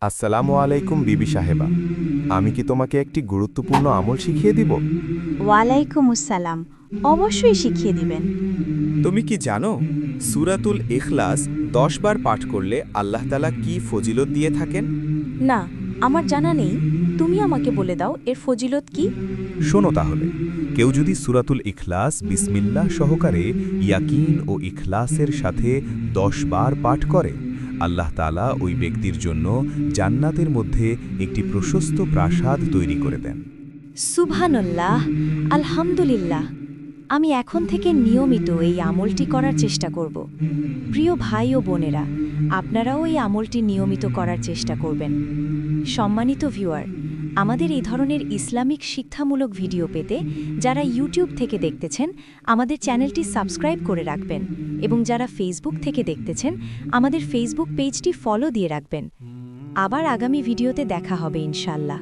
আসসালামু আলাইকুম বিবি সাহেবা, আমি কি তোমাকে একটি গুরুত্বপূর্ণ আমল শিখিয়ে দিব? ওয়ালাইকুম আসসালাম। অবশ্যই শিখিয়ে দিবেন। তুমি কি জানো সূরাতুল ইখলাস ১০ বার পাঠ করলে আল্লাহ তাআলা কি ফজিলত দিয়ে থাকেন? না, আমার জানা নেই। তুমি আমাকে বলে দাও এর ফজিলত কি? শোনো তাহলে, কেউ যদি সূরাতুল ইখলাস বিসমিল্লাহ সহকারে ইয়াকিন ও ইখলাসের সাথে ১০ বার পাঠ করে, আল্লাহ তাআলা ওই ব্যক্তির জন্য জান্নাতের মধ্যে একটি প্রশস্ত প্রাসাদ তৈরি করে দেন। সুবহানাল্লাহ, আলহামদুলিল্লাহ। আমি এখন থেকে নিয়মিত এই আমলটি করার চেষ্টা করব। প্রিয় ভাই ও বোনেরা, আপনারাও এই আমলটি নিয়মিত করার চেষ্টা করবেন। সম্মানিত ভিউয়ার, আমাদের এই ধরনের ইসলামিক শিক্ষামূলক ভিডিও পেতে যারা ইউটিউব থেকে দেখতেছেন আমাদের চ্যানেলটি সাবস্ক্রাইব করে রাখবেন, এবং যারা ফেসবুক থেকে দেখতেছেন আমাদের ফেসবুক পেজটি ফলো দিয়ে রাখবেন। আবার আগামী ভিডিওতে দেখা হবে ইনশাআল্লাহ।